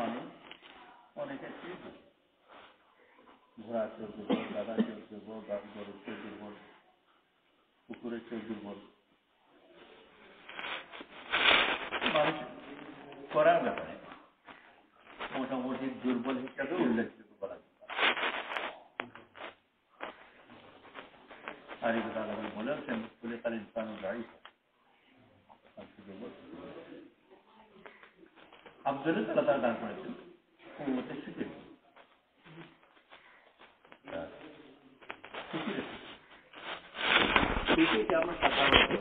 মানুষ অনেকের চেয়ে ঘোড়ার চেয়ে দুর্বল, গাধার চেয়ে দুর্বল, গরুর চেয়ে দুর্বল, কুকুরের চেয়ে দুর্বল। মানুষ করার ব্যাপারে মোটামুটি দুর্বল হিসাবে উল্লেখযোগ্য করা যেতে পারে। আর এই কথা আল্লাহ বলেছেন, বলে তার ইনসান গাড়ি আব্দুল্লাহ তারা তারা দান করেছেন কুমতে শিখের শিখেকে আমরা সাধারণত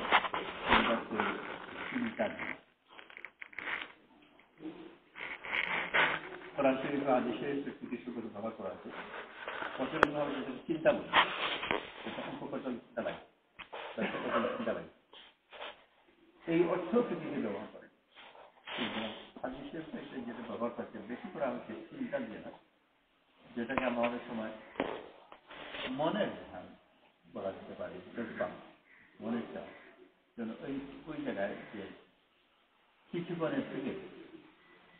চিন্তা দিই। কোরআন শরীফ আদেশে কিছু করে ব্যবহার করা আছে। প্রচলিতভাবে যেটা চিন্তা বলি, এটা উপকটল চিন্তা লাগে, চিন্তা লাগে, এই অর্থ পৃথিবী ব্যবহার করে। আদেশের যেটা ব্যবহার করছে বেশি করে আমাকে চিন্তা দিয়ে না, যেটাকে আমরা অনেক সময় মনের ধ্যান বলা যেতে পারে, মনের চাপ যেন ওই জায়গায় যে কিছুক্ষণের থেকে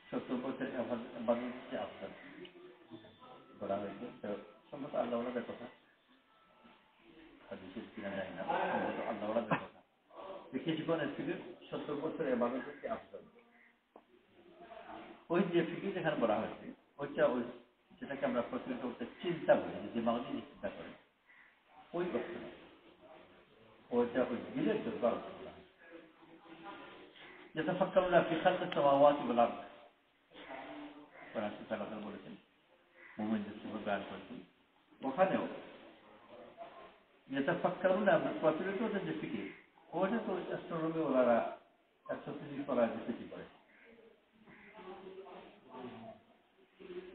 70 বছর বাংলাদেশে আফতার করা হয়েছে। সম্ভবত আল্লাহওয়ালাদের কথা, বিশেষ কিনা যায় না, সম্ভবত আল্লাহওয়ালাদের কথা যে কিছুক্ষণের থেকে 70 বছর বাংলাদেশে আফতার, ওই যে ফিকির যেখানে বলা হয়েছে ওইটা ওই যেটাকে আমরা প্রচলিত করতে চিন্তা বলি, যে মাউদি চিন্তা করে ওই অর্থ না, ওইটা ওই দিলের জন্য যেটা ফক্কারুল্লাহ ফি খালকিস সামাওয়াতি ওয়াল আরদ কোরআন শরীফে বলেছেন, মুমিনদের সিফাত বয়ান করেছেন। ওখানেও যেটা ফক্কারুল্লাহ প্রচলিত যে ফিকির, ওইটা তো অ্যাস্ট্রোনমি ওনারা অ্যাস্ট্রোফিজিক্স করা যে ফিকির করে,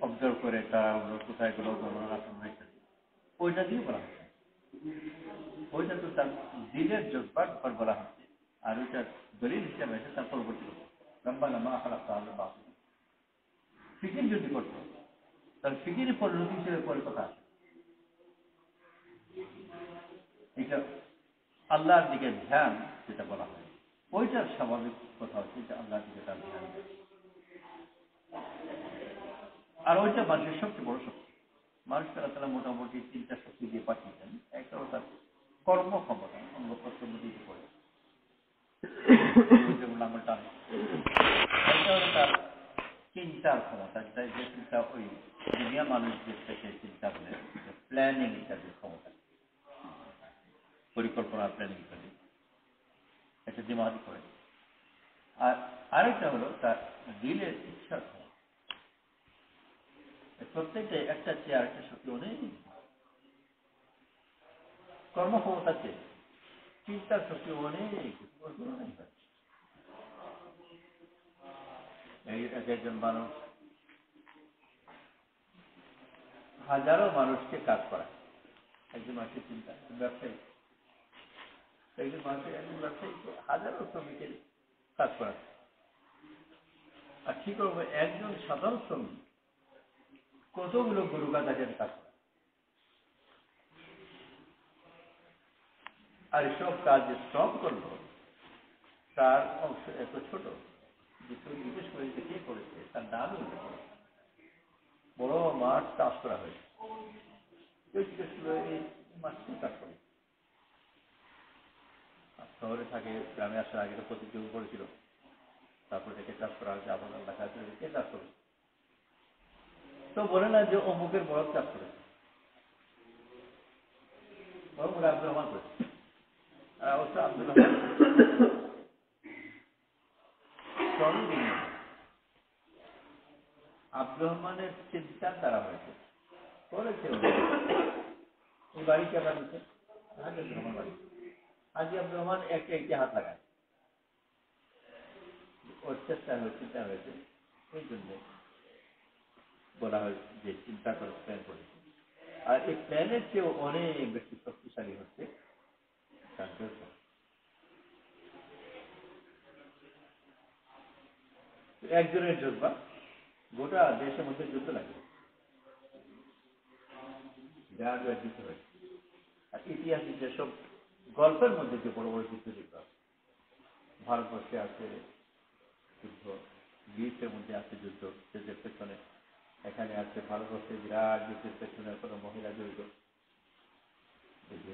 অবজার্ভ করে তারা কোথায় গুলো গণনা হয়েছে, ওইটা দিয়ে বলা হচ্ছে। ওইটা তো তার দিলের জজবার উপর বলা হচ্ছে, আর ওইটা দলিল হিসাবে আছে তার পরবর্তী রব্বানা মা খালাকতা হাযা বাতিলা। ফিকির যদি করতো তার ফিকিরের পরিণতি হিসেবে পরে কথা আছে, এটা আল্লাহর দিকে ধ্যান যেটা বলা হয়, ওইটার স্বাভাবিক কথা হচ্ছে যে আল্লাহর দিকে তার ধ্যান, আর ওইটা মানুষের সবচেয়ে বড় শক্তি। মানুষ তারা মোটামুটি 3টা শক্তি দিয়ে পাঠিয়েছেন। একটা হলো তার কর্মক্ষমতা, অঙ্গ প্রত্যঙ্গ দিতে পারে, লাঙ্গল টানে। একটা হলো তার চিন্তার ক্ষমতা, যে চিন্তা ওই দুনিয়া মানুষ যে চিন্তা বলে প্ল্যানিং ইত্যাদি ক্ষমতা, পরিকল্পনা প্ল্যানিং ইত্যাদি, একটা দিমাগ করে। আর আরেকটা হলো তার দিলের ইচ্ছার ক্ষমতা। প্রত্যেকটা একটা চেয়ে আরেকটা শক্তি অনেক কর্মক্ষমতার চেয়ে চিন্তার শক্তি অনেক একজন মানুষ হাজারো মানুষকে কাজ করায়। একজন মানুষের চিন্তা, ব্যবসায়ী, একজন ব্যবসায়ীকে হাজারো শ্রমিকের কাজ করায়। আর ঠিক করবো একজন সাধারণ শ্রমিক কতগুলো গরু গাদাকে কাজ করে, আর এসব কাজ যে শ্রম করলো তার অংশ এত ছোট যে কেউ জিজ্ঞেস করে যে কে করেছে, তার নামই বড় মাঠ চাষ করা হয়েছে, কেউ জিজ্ঞেস করে এই মাঠটি কাজ করে। শহরে থাকে, গ্রামে আসার আগে তো প্রতিযোগ করেছিল, তারপর থেকে চাষ করা হয়েছে, আবার দেখা যাচ্ছে কে চাষ করেছে, তো বলে না যে অমুকের বড় চাষ করেছে, বরং আব্দুর রহমান করেছে। আর অবশ্য আব্দুর রহমান আব্দুর রহমানের চিন্তার দ্বারা হয়েছে, করেছে এই বাড়িকে বানিয়েছে হাজি আব্দুর রহমান বাড়ি। হাজি আব্দুর রহমান একটা ইতিহাস লাগায়, ওর চেষ্টা হয়েছে, চিন্তা হয়েছে, এই জন্য বলা হয় যে চিন্তা করে প্ল্যান করেছে। আর এই প্ল্যানের চেয়েও অনেক বেশি শক্তিশালী হচ্ছে একজনের জজবা গোটা দেশের মধ্যে যুদ্ধ লাগে, যুদ্ধ হয়েছে। আর ইতিহাসে যেসব গল্পের মধ্যে যে বড় বড় যুদ্ধ যেগুলো আছে, ভারতবর্ষে আছে যুদ্ধ, গ্রিসের মধ্যে আছে যুদ্ধ, সেদের পেছনে এখানে আছে ভারতবর্ষে বিরাট যুদ্ধের পেছনে কোনো মহিলা জড়িত,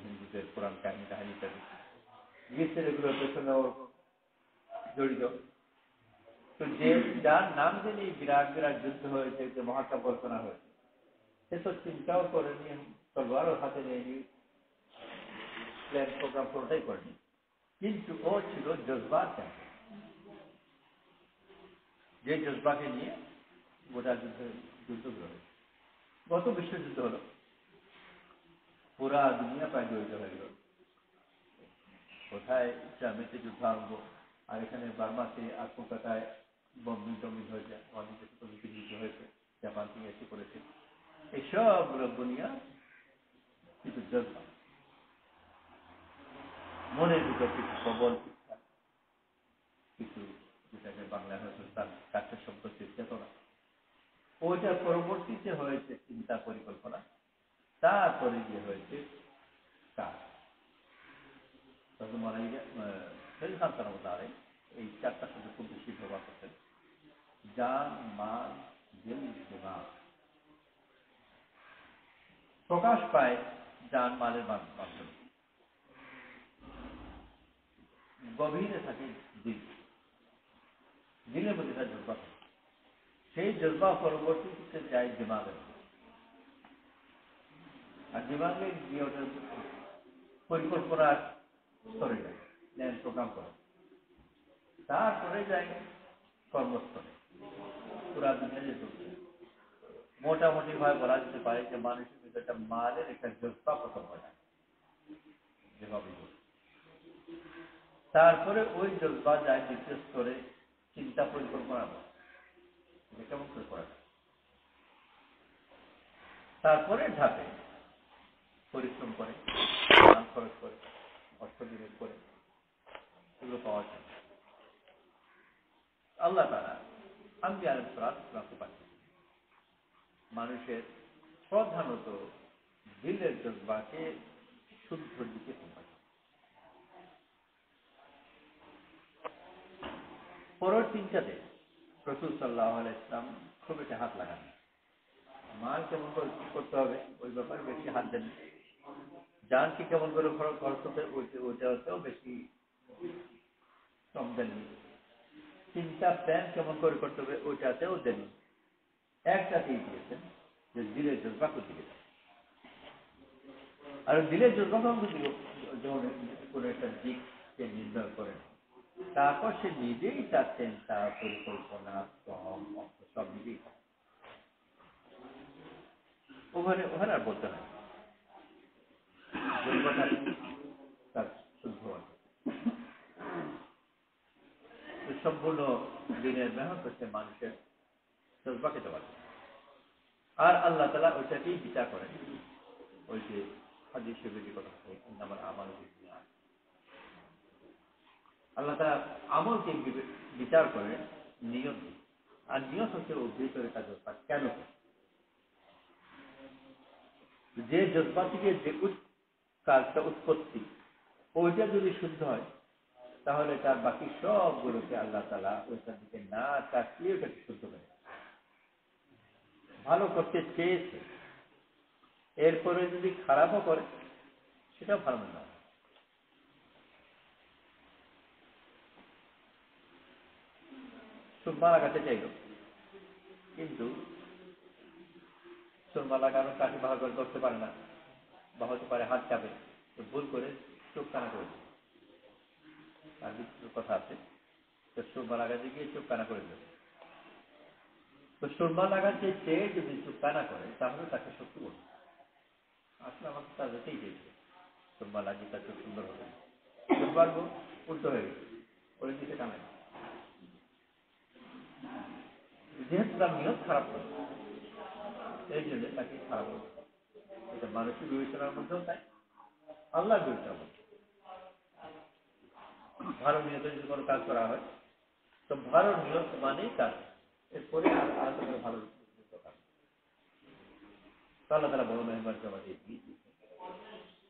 হিন্দুদের পুরাণ কাহিনী ইত্যাদি গ্রীসের এগুলোর পেছনেও জড়িত। তো যার নাম জেনে বিরাট বিরাট যুদ্ধ হয়েছে, যে মহাকাব্য রচনা হয়েছে, সে তো চিন্তাও করেনি, তলোয়ারও হাতে নেয়নি, প্ল্যান প্রোগ্রাম কোনোটাই করেনি, কিন্তু ও ছিল জজবার কেন্দ্র, যে জজবাকে নিয়ে গোটা যুদ্ধগুলো হয়েছে। গত বিশ্বযুদ্ধ হলো, পুরা দুনিয়া প্রায় জড়িত হয়ে গেল। কোথায় ইসলামেতে যুদ্ধ আরম্ভ, আর এখানে বার্মাতে আর কলকাতায় বম্বিং টম্বিং হয়েছে, আমাদের দেশে তো যুদ্ধ হয়েছে, জাপান থেকে এসে করেছে। এইসবগুলো বুনিয়া কিছু জজবা, মনের ভিতর কিছু প্রবল ইচ্ছা, কিছু যেটাকে বাংলায় হয়তো তার কাছে শব্দ চেতনা, ওইটার পরবর্তীতে হয়েছে চিন্তা পরিকল্পনা, তারপরে গিয়ে হয়েছে কাজ। তখন মনে হয় খান এই চারটা শব্দ খুব বেশি ব্যবহার করতেন: জান, মান, দিল, দিমাগ। প্রকাশ পায় জান মালের মাধ্যমে, গভীরে থাকে দিল, দিলের মধ্যে তার জজবা থাকে, সেই জজবা পরবর্তীতে যায় দিমাগের, আর দিমাগে গিয়ে ওদের পরিকল্পনার স্তরে যায়, প্ল্যান প্রোগ্রাম করে, তারপরে যায় কর্মস্থলে। পুরা দুনিয়া যে চলছে, মোটামুটি ভাবে বলা যেতে পারে যে মানুষের ভিতরে একটা মালের একটা জজবা প্রথম হয়, যেভাবে তারপরে ওই জজবা যায় দ্বিতীয় স্তরে চিন্তা পরিকল্পনা, কেমন করে করা যায়, তারপরে ধাপে পরিশ্রম করে, দান খরচ করে, অর্থ বিনিয়োগ করে এগুলো পাওয়া যায়। আল্লাহ তাআলা আম্বিয়া আলাইহিস সালাতু পাঠিয়েছেন মানুষের প্রধানত দিলের জজবাকে শুদ্ধ দিকে সম্পাদন। পরের তিনটাতে রাসূল সাল্লাল্লাহু আলাইহি ওয়াসাল্লাম খুব একটা হাত লাগান, মাল কেমন করে করতে হবে ওই ব্যাপারে বেশি হাত দেন, জানকে কেমন করে খরচ করতে ওইটাতেও বেশি কম দেননি, চিন্তা প্ল্যান কেমন করে করতে হবে ওইটাতেও দেননি, একটাতেই দিয়েছেন যে দিলের জজবা দিকে। আর দিলের জজবা যখন কোনো একটা দিককে নির্ণয় করেন, তারপর সে নিজেই তার চিন্তা পরিকল্পনা শ্রম অর্থ সব নিজেই ওখানে ওখানে আর বলতে হয় তার শুদ্ধ সম্পূর্ণ দিনের মেহনত হচ্ছে মানুষের জজবাকে দেওয়া। আর আল্লাহ তাআলা ওইটাকেই বিচার করেন, ওই যে হাদিস শরীফের কথা আমার আমল, আল্লাহ তাআলা আমলকে বিচার করেন নিয়ত, আর নিয়ত হচ্ছে ওর ভিতরে তার জজবা কেন, যে জজবা থেকে যে কাজটা উৎপত্তি ওইটা যদি শুদ্ধ হয়, তাহলে তার বাকি সবগুলোকে আল্লাহ তাআলা ওইটার দিকে না তাকিয়ে ওটাকে শুদ্ধ করে, ভালো করতে চেয়েছে, এরপরে যদি খারাপও করে সেটাও ভালো না। সুরমা লাগাতে চাইল, কিন্তু সুরমা লাগানো কাঠি ভালো করে করতে পারে না, বা হতে পারে হাত চাপে, তো ভুল করে চোখ কানা করে দিল। আর কথা আছে, তো সুরমা লাগাতে গিয়ে চোখ কানা করে দিল। তো সুরমা লাগাতে চেয়ে যদি চোখ কানা করে, তাহলে তাকে শত্রু বলবে, আসলে আমাকে তার যেতেই চেয়েছে, সুরমা লাগিয়ে তার চোখ সুন্দর হবে, দুর্ভাগ্য উল্টো হয়ে গেছে, ওই দিকে কানায়, যেহেতু তার নিয়ত খারাপ হবে, এই জন্য তাকে খারাপ হবে। এটা মানুষের বিবেচনার মধ্যেও তাই, আল্লাহ বিবেচনার মধ্যে। ভালো নিয়ত যদি কোনো কাজ করা হয়, তো ভালো নিয়ত মানেই কাজ, এরপরে আলাদা করে ভালো আল্লাহ তাআলা বড় মেহমান আমাদের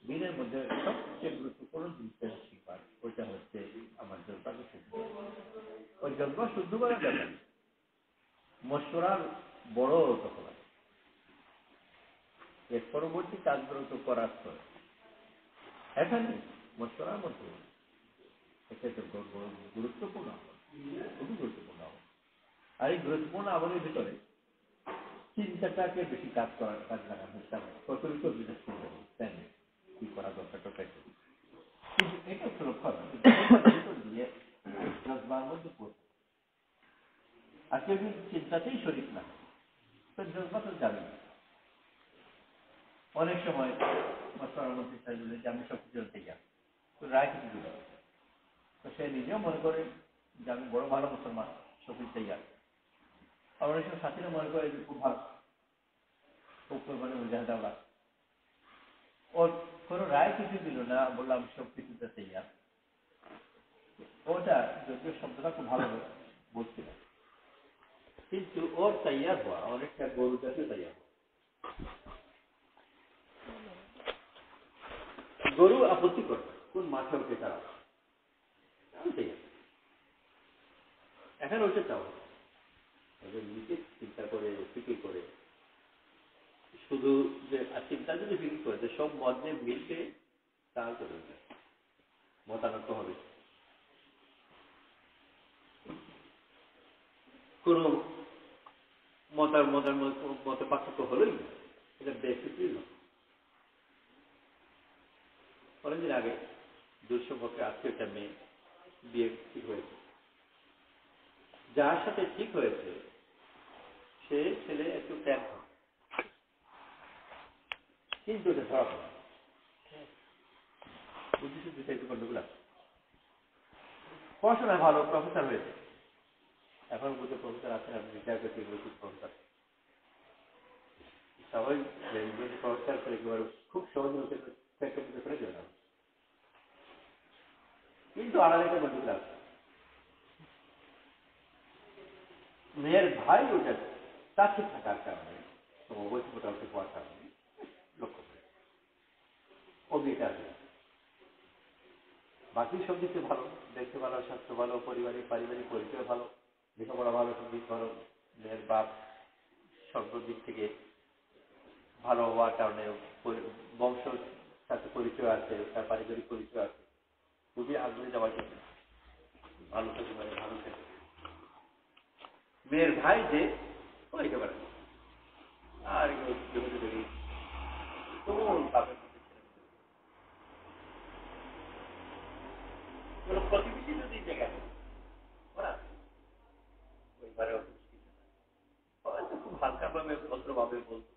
দিনের মধ্যে সবচেয়ে গুরুত্বপূর্ণ জিনিসটা শিখায়, ওইটা হচ্ছে আমার জজবাকে শুদ্ধ, ওই জজবা শুদ্ধ করার ব্যাপারে মশওয়ারার বড় দখল আছে। এর পরবর্তী কাজগুলো তো করার পর এখানে মশলার মধ্যে এটা গুরুত্বপূর্ণ খুবই গুরুত্বপূর্ণ। আর এই গুরুত্বপূর্ণ আমলের ভিতরে চিন্তাটাকে বেশি কাজ লাগানো হচ্ছে প্রচলিত বিশেষ কি করা দরকার কিন্তু এটা হচ্ছে লক্ষ্য দিয়ে জজবার মধ্যে পড়ছে। আর কেউ যদি চিন্তাতেই শরীর না তো জজবা তো যাবে না। অনেক সময় মশলার মধ্যে চাইলে যে আমি সব কিছু থেকে তো রায় কিছু দিল তো সে নিজেও মনে করে যে আমি বড় ভালো মুসলমান সফিক তৈয়ার। আবার অনেক সময় সাথীরা মনে করে যে খুব ভালো খুব মানে মুজাহিদাওয়ালা ওর কোনো রায় কিছু দিল না, বললাম সব কিছুতে তৈয়ার। ওটা যদিও শব্দটা খুব ভালো বলছিল কিন্তু ওর তৈয়ার হওয়া অনেকটা গরু জাতীয় তৈয়ার হওয়া। গরু আপত্তি করে কোন মাঠে ওঠে তারা এখানে ওইটা চাও নিজে চিন্তা করে ফিকির করে শুধু যে চিন্তা যদি ফিকির করে যে সব মধ্যে মিলবে তার করে মতানৈক্য হবে। কোন মত পার্থক্য হলোই না, এটা বেসিকই না। অনেকদিন আগে দূর সম্পর্কে আজকে একটা মেয়ে বিয়ে ঠিক হয়েছে, যার সাথে ঠিক হয়েছে সে ছেলে একটু ট্যাপ কিন্তু এটা ধরা পড়ে বুঝেছি দুটা একটু গন্ডগোল আছে। পড়াশোনায় ভালো প্রফেসর হয়েছে, এখন বুঝে প্রফেসর আছেন, আপনি রিটায়ার করতে গেলে প্রফেসর সবাই প্রফেসর করে একেবারে খুব সহজে ফেলে দেবে না, কিন্তু আড়ালে একটা গন্ডগোল আছে। মেয়ের ভাই ওটা কাছে থাকার কারণে অবশ্যই মোটামুটি হওয়ার কারণে লক্ষ্য করে ও বিয়েটা আসবে। বাকি সব দিকে ভালো, দেখতে ভালো, স্বাস্থ্য ভালো, পারিবারিক পরিচয় ভালো, লেখাপড়া ভালো, সঙ্গীত ভালো, মেয়ের বাপ সর্বদিক থেকে ভালো হওয়ার কারণে বংশ সাথে পরিচয় আছে, তার পারিবারিক পরিচয় আছে, খুবই আগ্রহী যাওয়ার জন্য ভালো থেকে মানে ভালো থেকে। মেয়ের ভাই যে একেবারে আর প্রতিবেশী যদি জায়গায় ওরা ওইবারে হয়তো খুব হালকা ভাবে ভদ্রভাবে বলতো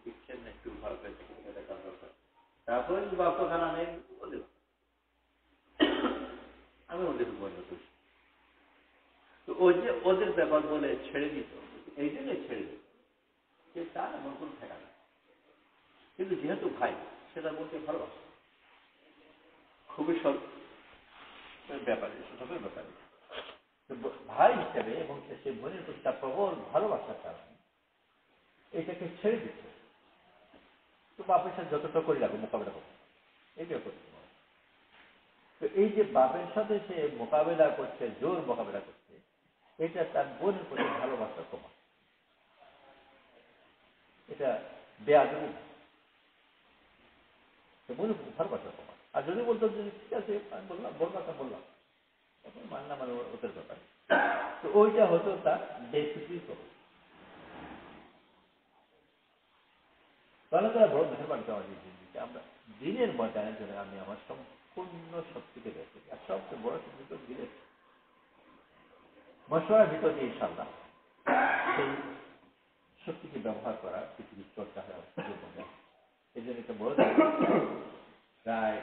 শিখছেন একটু ভালো করে দেখার দরকার, তারপরে বাপ খানা নেই ওদের আমি ওদের বন্ধ করছি। তো ওই যে ওদের ব্যাপার বলে ছেড়ে দিত, এই জন্য ছেড়ে দিত যে তার এমন কোন থাকা না, কিন্তু যেহেতু ভাই সেটা বলতে ভালোবাসে খুবই ব্যাপারে সতর্কের ব্যাপারে ভাই হিসেবে এবং সে বোনের প্রতি তার প্রবল ভালোবাসার কারণে এটাকে ছেড়ে দিচ্ছে। তো বাপের সাথে যতটা করে যাবে মোকাবেলা করছে এইটা করছে। তো এই যে বাপের সাথে সে মোকাবেলা করছে, জোর মোকাবেলা করছে, এটা তার বোনের প্রতি ভালোবাসা কমা, এটা বেআদবি না, বোনের প্রতি ভালোবাসা কমা। আর যদি বলতো যে ঠিক আছে আমি বললাম বললাম মানলাম মানে ওদের ব্যাপার, তো ওইটা হতো তার বেসিকই করো, তাহলে তারা বড় মেহরবান পাওয়া দিচ্ছে। আমরা দিনের ময়দানের জন্য আমি আমার সম্পূর্ণ শক্তিকে দেখি, আর সবচেয়ে বড় শক্তি তো দিনের মশলার ভিতর দিয়ে ইনশাআল্লাহ সেই শক্তিকে ব্যবহার করা পৃথিবীর চর্চা হয়। এই জন্য একটা বড় রায়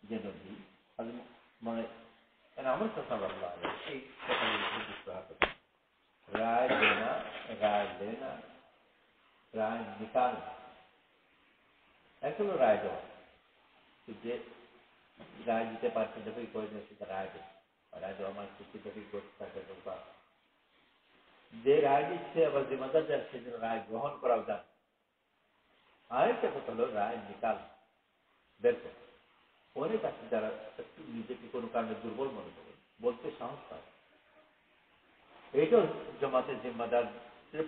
যে নদী মানে আমার কথা এই কথা রায় দেনা, রায় লেনা, রায় নিকাল, এখনো রায় দেওয়া, যে রায় দিতে পারছে যতই প্রয়োজন সেটা রায় দেয়, রায় দেওয়া আমার চুক্তি যতই করতে থাকে বা যে রায় দিচ্ছে আবার জিম্মাদার যার সেজন্য রায় গ্রহণ করাও যান। আরেকটা কথা হলো রায় নিকাল বের করে, অনেক আছে যারা একটু নিজেকে কোনো কারণে দুর্বল মনে করে বলতে সাহস পায়। এইটাও জমাতে জিম্মাদার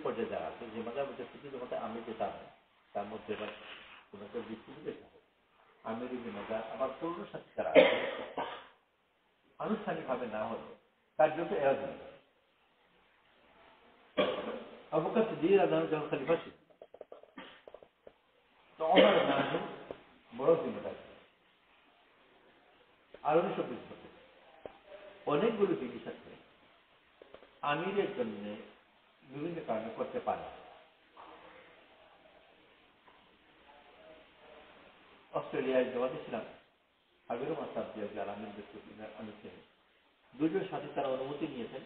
পর্যায়ে যারা আছে, জিম্মাদার বলতে শুধু জমাতে আমি যেটা তার মধ্যে এবার কোনো একটা বিচ্ছিন্ন থাকে আমিরি জিম্মাদার আবার পূর্ণ সাথে তারা আনুষ্ঠানিকভাবে না হলে কার্যত এরা দিন আবু বকর সিদ্দিক রাদিয়াল্লাহু যখন খলিফা ছিল তো ওমর রাদিয়াল্লাহু বড় জিম্মাদার আরো সব কিছু করতে অনেকগুলো জিনিস আছে আমিরের জন্য বিভিন্ন কারণে করতে পারে অস্ট্রেলিয়ায় জমাতে ছিলাম আগেরও মাস্টার যারা আমিরদের আমির ছিলেন দুজন সাথে তারা অনুমতি নিয়েছেন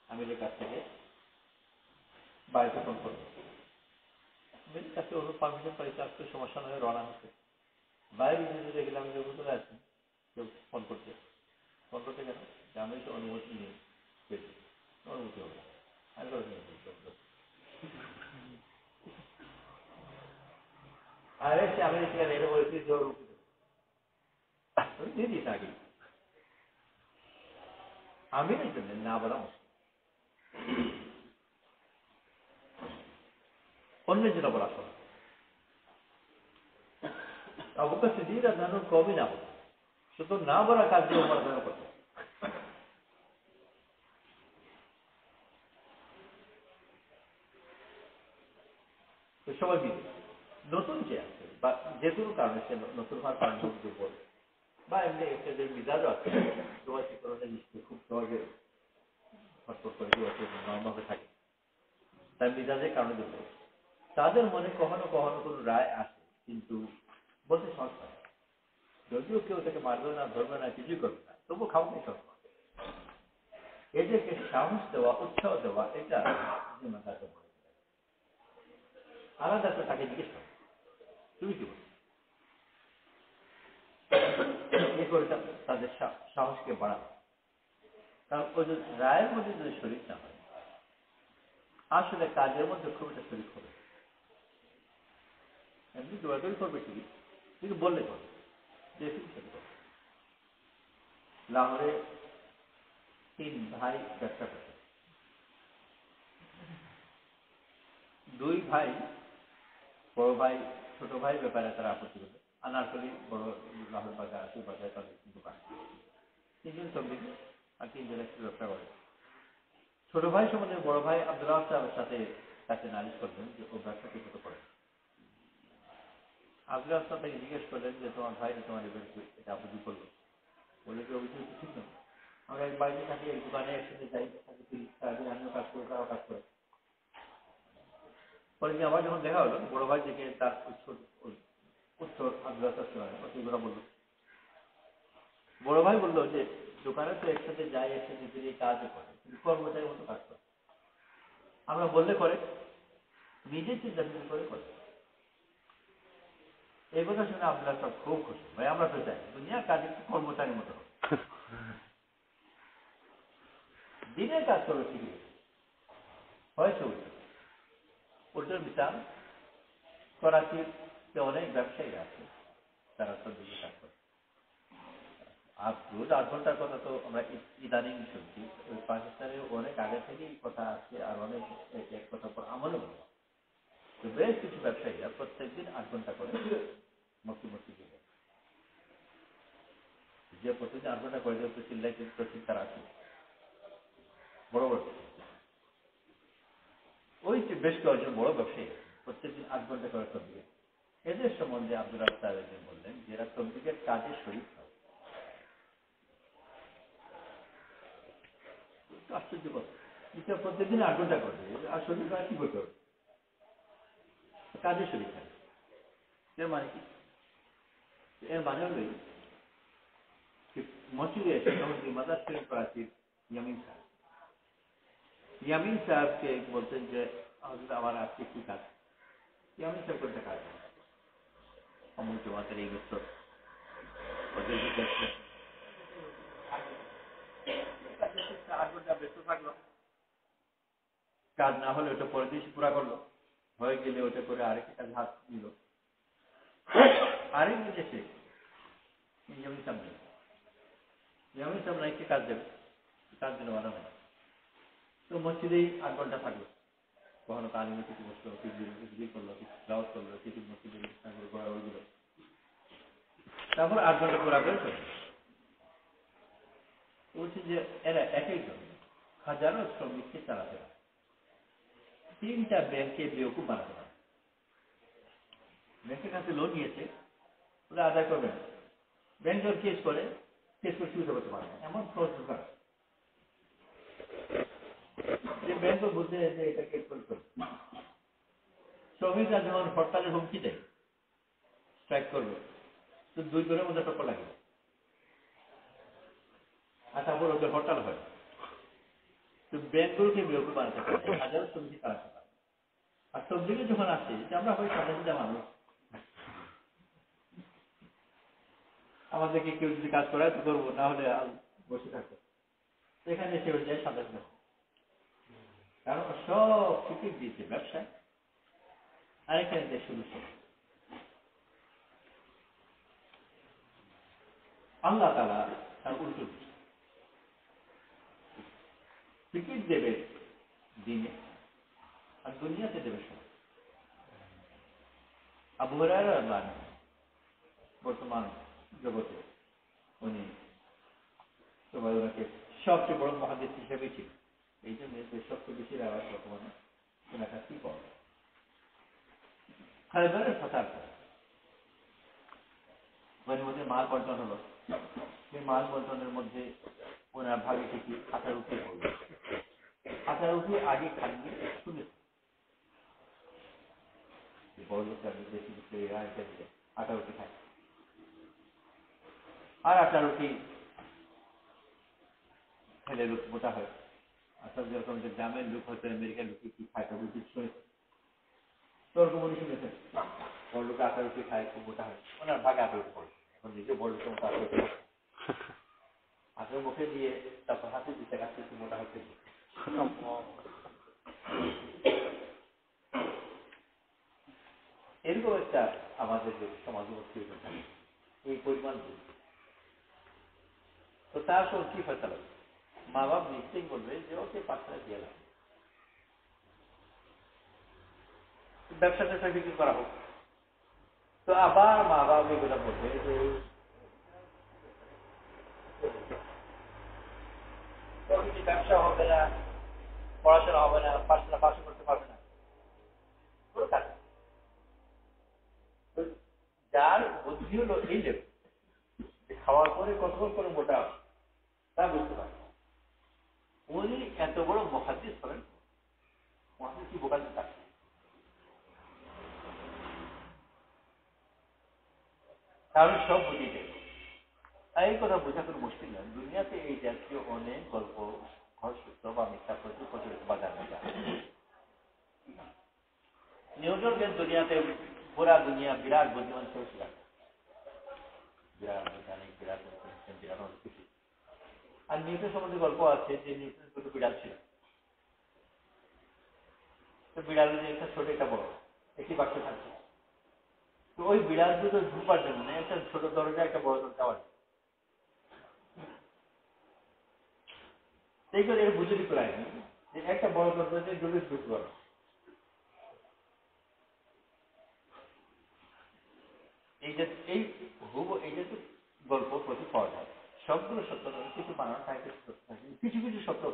আমিরের কাছ থেকে বাড়িতে ফোন করবে আমিরের কাছে পারমিশন পাইতে আসতে সমস্যা নয় রওনা হচ্ছে বাইরে যদি দেখলাম যে ভিতরে আছেন কেউ ফোন করতে কেন যে আমি তো অনুমতি নিয়ে অনুমতি হবে আমি আর এসে আমেরিকা রেলে বলেছি জোর দিয়ে দিস আগে আমিরের জন্য না বলা অন্যের জন্য বলা শোনা আবু বকর সিদ্দিক রাদিয়াল্লাহু কমই না বলা শুধু না বলা কাজ দিয়ে ওমর রাদিয়াল্লাহু করতেন সবাই মিলে নতুন যে আছে বা যে কোনো কারণে সে নতুন হওয়ার কারণে দুর্বল বা এমনি একটা যে মিজাজও আছে দোয়াশীকরণের নিশ্চয় খুব সহজে ফটফট করে দোয়াশী নর্মভাবে থাকে তার মিজাজের কারণে দুর্বল তাদের মনে কখনো কখনো কোনো রায় আসে কিন্তু বলতে সংস্থা যদিও কেউ তাকে মারবে না ধরবে না কিছুই করবে না তবু খাওয়াতে সব এদেরকে সাহস দেওয়া উৎসাহ দেওয়া এটা তাকে আলাদা করে তাকে জিজ্ঞেস করে তুমি কি বলো এ করে তাদের সাহসকে বাড়াবে কারণ ওই যে রায়ের মধ্যে যদি শরীর না হয় আসলে কাজের মধ্যে খুব একটা শরীর হবে এমনি দৌড়াদৌড়ি করবে ঠিকই কিন্তু বললে করবে যে লাহোরে 3 ভাই ব্যবসা করছে 2 ভাই বড় ভাই ছোট ভাই ব্যাপারে তারা আপত্তি করবে আনারকলি বড় লাহোর বাজার আশি বাজার তাদের দোকান 3 জন শ্রমিক আর 3 জন একটু ব্যবসা করে ছোট ভাই সম্বন্ধে বড় ভাই আব্দুল্লাহ সাহেবের সাথে তাকে নালিশ করলেন যে ও ব্যবসা কি করতে পারে আব্দুল্লাহ সাহেব তাকে জিজ্ঞেস করলেন যে তোমার ভাই তোমার এটা অভিযোগ করলো বলে কি অভিযোগ ঠিক না আমরা এক বাড়িতে থাকি এক দোকানে একসাথে যাই সারাদিন আমিও কাজ করে তারাও কাজ করে পরে যে আমার যখন দেখা হলো বড় ভাই থেকে তার উত্তর আব্দুল্লাহ সাহেব বললো বড় ভাই বললো যে দোকানে তো একসাথে যাই একসাথে গিয়ে কাজও করে কিন্তু কর্মচারীর মতো কাজ করে আমরা বললে করে নিজে চিন্তা করে করে এই কথা শুনে আব্দুল্লাহ সাহেব খুব খুশি ভাই আমরা তো চাই দুনিয়ার কাজ একটু কর্মচারীর মতো দিনের কাজ করবে ঠিকই হয়েছে উল্টোর বিচার করাচিতে অনেক ব্যবসায়ী আছে তারা তো দিকে কাজ করে আর রোজ 8 ঘন্টার কথা তো আমরা ইদানিং শুনছি ওই পাকিস্তানে অনেক আগে থেকেই কথা আছে আর অনেক এক কথা পর আমলও তো বেশ কিছু ব্যবসায়ীরা প্রত্যেকদিন 8 ঘন্টা করে মস্তি দিয়ে যে প্রতিদিন 8 ঘন্টা করে যেহেতু চিল্লাই তারা আছে বড় বড় ওই যে বেশ কয়েকজন বড় ব্যবসায়ী প্রত্যেকদিন 8 ঘন্টা করে তবলিগ এদের সম্বন্ধে আব্দুল্লাহ সাহেব বললেন যে এরা তবলিগের কাজে শরীক হয় আশ্চর্য কথা প্রত্যেকদিন 8 ঘন্টা করবে আর শরীর করা কি করতে হবে কাজে শরীক হয় এর মানে কি এর মানে হলো মসজিদে এসে মাদার শরীফ করাচির ইয়ামিন সাহেবকে বলতেন যে আমার আজকে কি কাজ ইয়ামিন সাহেব করতে কাজ অমুক জমাতের এই বছর ওদের 8 ঘন্টা ব্যস্ত থাকলো কাজ না হলে ওটা পরের দিন পুরা করলো হয়ে গেলে ওটা করে আরেকটা কাজ হাত নিল আরেক দিন এসে ইয়ামিন সাহেব নাইকে কাজ দেবে কাজ দিলে বাধা নেই তো মসজিদেই 8 ঘন্টা থাকলো কখনো তালিমে কিছু বসলো, কিছু করলো, কিছু দাওয়াত করলো, কিছু মসজিদের ওইগুলো। তারপর 8 ঘন্টা পুরা করে চলে। বলছি যে এরা এক একজন হাজারো শ্রমিককে চালাতে পারে, 3টা ব্যাংকে বেওকুফ বানাতে পারে। ব্যাংকের কাছে লোন নিয়েছে, ওরা আদায় করবে না, ব্যাংক যখন কেস করে সুবিধা করতে পারে না, এমন খরচ দরকার যে ব্যাংক বুঝে যে এটা কেস করতে। শ্রমিকরা যখন হরতালের হুমকি দেয়, স্ট্রাইক করবে, তো 2 দিনের মধ্যে টক্কর লাগে, আর তারপর ওদের হরতাল হয়। তো ব্যাংকগুলোকে বেওকুফ বানাতে পারে, হাজারো শ্রমিক চালাতে পারে। আর সবদিকে যখন আসে যে আমরা হয় সাধারণ মানুষ, আমাদেরকে কেউ যদি কাজ করায় তো করবো, না হলে বসে থাকবো। এখানে এসে হয়ে যায় সাধারণ, কারণ সব টিকিট দিয়েছে ব্যবসায়, আর এখানে দেশ শুরু। আল্লাহ তাআলা তার উল্টো টিকিট দেবে দিনে, আর দুনিয়াতে দেবে সময়। আবু হুরায়রা রাদিয়াল্লাহু আনহু বর্তমান জগতে উনি সবাই ওনাকে সবচেয়ে বড় মুহাদ্দিস হিসেবে ছিল, এই জন্য সবচেয়ে বেশি রেওয়ায়াত বর্তমানে ওনার কাছেই পাওয়া যায়। খায়বারের ফাতার মধ্যে মাল বন্টন হলো, সেই মাল বন্টনের মধ্যে ওনার ভাগে থেকে খাতার উঠে পড়লো, খাতার উঠে আগে খাইয়ে শুনেছে বড় লোকটা বেশি আটা রুটি খায়, আর আটা রুটি খেলে লোক মোটা হয়। আসলে যেরকম যে গ্রামের লোক হয়তো আমেরিকার লোক কি খায় তবে শুনেছে, তোরকম উনি শুনেছেন বড় লোক আটা রুটি খায়, খুব মোটা হয়, ওনার ভাগে আটা রুটি পড়ে। এখন নিজে বড় লোকের মতো আটা রুটি আটার মুখে দিয়ে তারপর হাতে দিতে কাছে একটু মোটা হচ্ছে। এরকম একটা আমাদের যে সমাজ এই পরিমাণ তো তার সব কি ফেসলা, মা বাপ নিশ্চয়ই বলবে যে ওকে পাঁচটা দিয়ে লাগে, ব্যবসাতে বিক্রি করা হোক। তো আবার মা বাপ এগুলো বলবে যে ব্যবসা হবে না, পড়াশোনা হবে না, পাঠশালা পাশ করতে পারবে না, যার বুদ্ধি হলো এই লেভেল, খাওয়ার পরে কতক্ষণ করে মোটা তা বুঝতে পারে। উনি এত বড় মুহাদ্দিস হলেন, মহাদিস কি বোকা দিতে, কারণ সব বুঝিয়ে দেবে। এই কথা বোঝা কোনো মুশকিল নয়। দুনিয়াতে এই জাতীয় অনেক গল্প সত্য বা মিথ্যা প্রচলিত বাজার মধ্যে আছে। নিউটনের দুনিয়াতে পুরা দুনিয়া বিরাট বুদ্ধিমান কেউ ছিল, বিরাট বৈজ্ঞানিক, বিরাট বিরাট অনেক কিছু। আর নিউটন সম্বন্ধে গল্প আছে যে নিউটন দুটো বিড়াল ছিল, তো বিড়ালের যে একটা ছোট একটা বড় একটি বাক্সে থাকছে। তো ওই বিড়াল দুটো ঢুকবার জন্য একটা ছোট দরজা একটা বড় দরজা আছে, সেই করে এর বুঝে দিতে পারেনি যে একটা বড় দরজা দিয়ে ঢুকে ঢুকতে পারো। এই যে এই এই যে গল্প প্রতি পাওয়া যায়, সবগুলো সত্য নয়, কিছু বানানো থাকে, কিছু কিছু সত্য।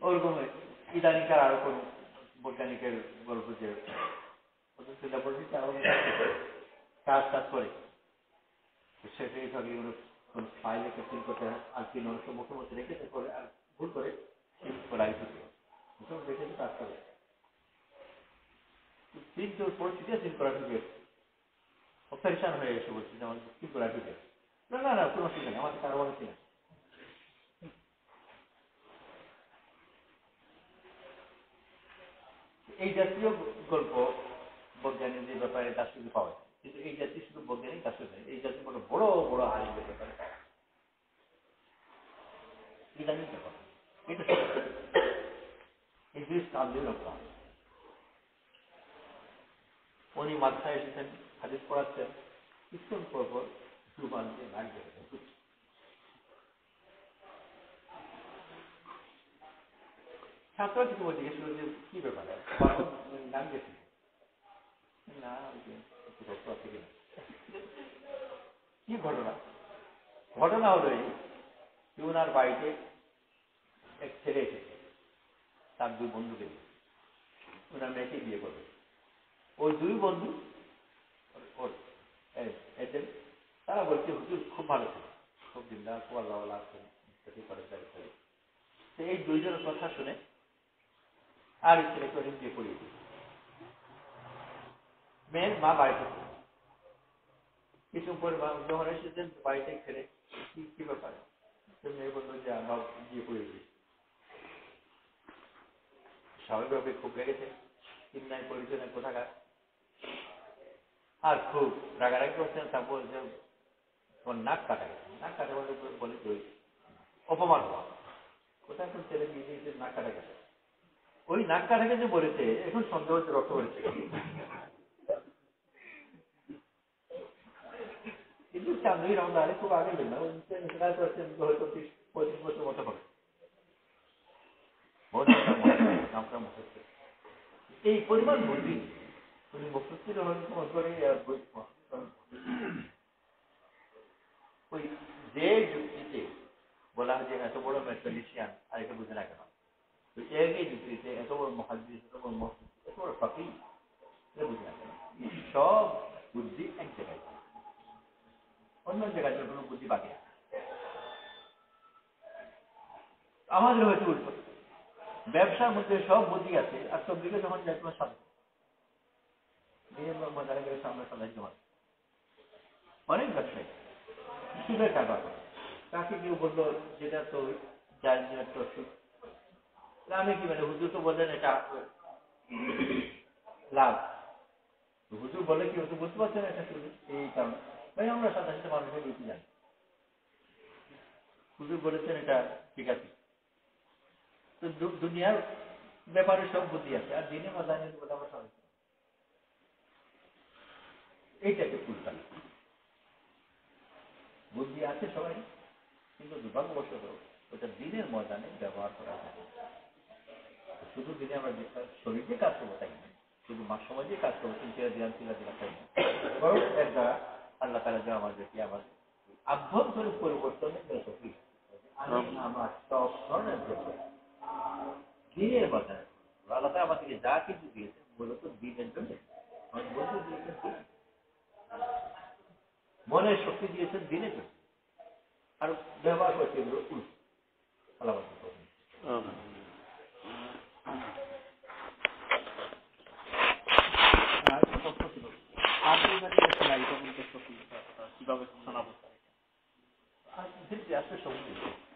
ওরকম ইদানিকার আরো কোন বৈজ্ঞানিকের গল্প যে কাজ টাজ করে সেটাই ভাবে কোন ফাইলে ফিল করতে হয়, আর কি মানুষ মুখে মধ্যে রেখে করে আর ভুল করে করাই দিতে রেখে কাজ করে কিন্তু পরিস্থিতি সিল করা ঢুকে পরেশান হয়ে এসে বলছি যে আমার কি করা ঢুকে না না না কোনো অসুবিধা নেই, আমাদের কারো অনেক না। এই জাতীয় গল্প বৈজ্ঞানিকদের ব্যাপারে তার শুধু পাওয়া যায়, কিন্তু এই জাতীয় শুধু বৈজ্ঞানিক তার শুধু এই জাতীয় বড় বড় বড় আলিমের ব্যাপারে ইদানিং ব্যাপার এটা ইংলিশ কামদের ব্যাপার। উনি মাদ্রাসায় এসেছেন, হাদিস পড়াচ্ছেন, কিছুক্ষণ পর পর জুবান দিয়ে নাক বের হয়ে ছাত্র কিছু জিজ্ঞেস করলো যে কি ব্যাপার গান গেছি না কি ঘটনা ঘটনা হলো এই যে ওনার বাড়িতে এক ছেলে এসেছে তার দুই বন্ধুকে নিয়ে ওনার মেয়েকে বিয়ে করবে ওই দুই বন্ধু ওর এদের তারা বলছে হুজুর খুব ভালো ছিল খুব দিনদার খুব আল্লাহ আসছেন তো এই দুইজনের কথা শুনে আর এই ছেলেকে ওদের বিয়ে করিয়ে দিল মেয়ের মা বাড়িতে কিছু পরে যখন এসেছেন বাড়িতে ছেলে কি ব্যাপার মেয়ে বললো যে আমার বিয়ে করিয়ে দিই স্বাভাবিকভাবে খুব রেগেছে চিন্তায় পরিচয় কোথাকার আর খুব রাগারাগি করছেন তারপর যে তোমার নাক কাটা গেছে নাক কাটা বলে ওই অপমান হওয়া কোথায় এখন ছেলে বিয়ে দিয়েছে নাক কাটা গেছে ওই নাক কাটা গেছে বলেছে এখন সন্দেহ হচ্ছে রক্ত বলেছে কিন্তু চাঁদুই রমজানে খুব আগে না হয়তো 35 বছর মতো হবে নামটা মুখস্থ এই পরিমাণ বুদ্ধি উনি মুখস্থির করে ওই যে যুক্তিতে বলা হয় যে এত বড় ম্যাথমেটিশিয়ান আর এটা বুঝে না কেন তো একই যুক্তিতে এত বড় মহাদ্দিস এত বড় এত বড় ফাঁকি এটা বুঝে না কেন সব বুদ্ধি এক জায়গায় অন্য জায়গায় কোনো বুদ্ধি বাকি আছে আমাদের হয়েছে উল্টো ব্যবসার মধ্যে সব বুদ্ধি আছে আর সব দিকে যখন যাই তোমার সাথে মজারে গেলে সামনে সাজাই জমা অনেক ব্যবসায়ী সুদের টাকা তাকে কেউ বললো যেটা তো যার তো আমি কি মানে হুজুর তো বললেন এটা লাভ হুজুর বলে কি হুজুর বুঝতে পারছেন এটা শুধু এই কারণে ভাই আমরা সাথে সাথে মানুষের রুচি জানি হুজুর বলেছেন এটা ঠিক আছে তো দুনিয়ার ব্যাপারে সব বুদ্ধি আছে আর দিনে মজা নিয়ে বলে আমরা সবাই এইটাকে ফুলতাম বুদ্ধি আছে সবাই কিন্তু দুর্ভাগ্যবশত ওটা দিনের ময়দানে ব্যবহার করা যায় শুধু দিনে আমরা শরীর দিয়ে কাজ করবো তাই না শুধু মাস সময় দিয়ে কাজ করবো চিন্তা দিলাম তাই না বরং এর দ্বারা আল্লাহ তারা যে আমাদেরকে আমাদের আভ্যন্তরীণ পরিবর্তনের তৌফিক আমি আমার সব ধরনের দিনের বাজারে আল্লাহ তারা আমাদেরকে যা কিছু দিয়েছে মূলত দিনের জন্য বন্ধু দিয়েছেন মনের শক্তি দিয়েছেন দিনের জন্য আর ব্যবহার করছে এগুলো আল্লাহ কিভাবে শোনাবো আসলে সবুজ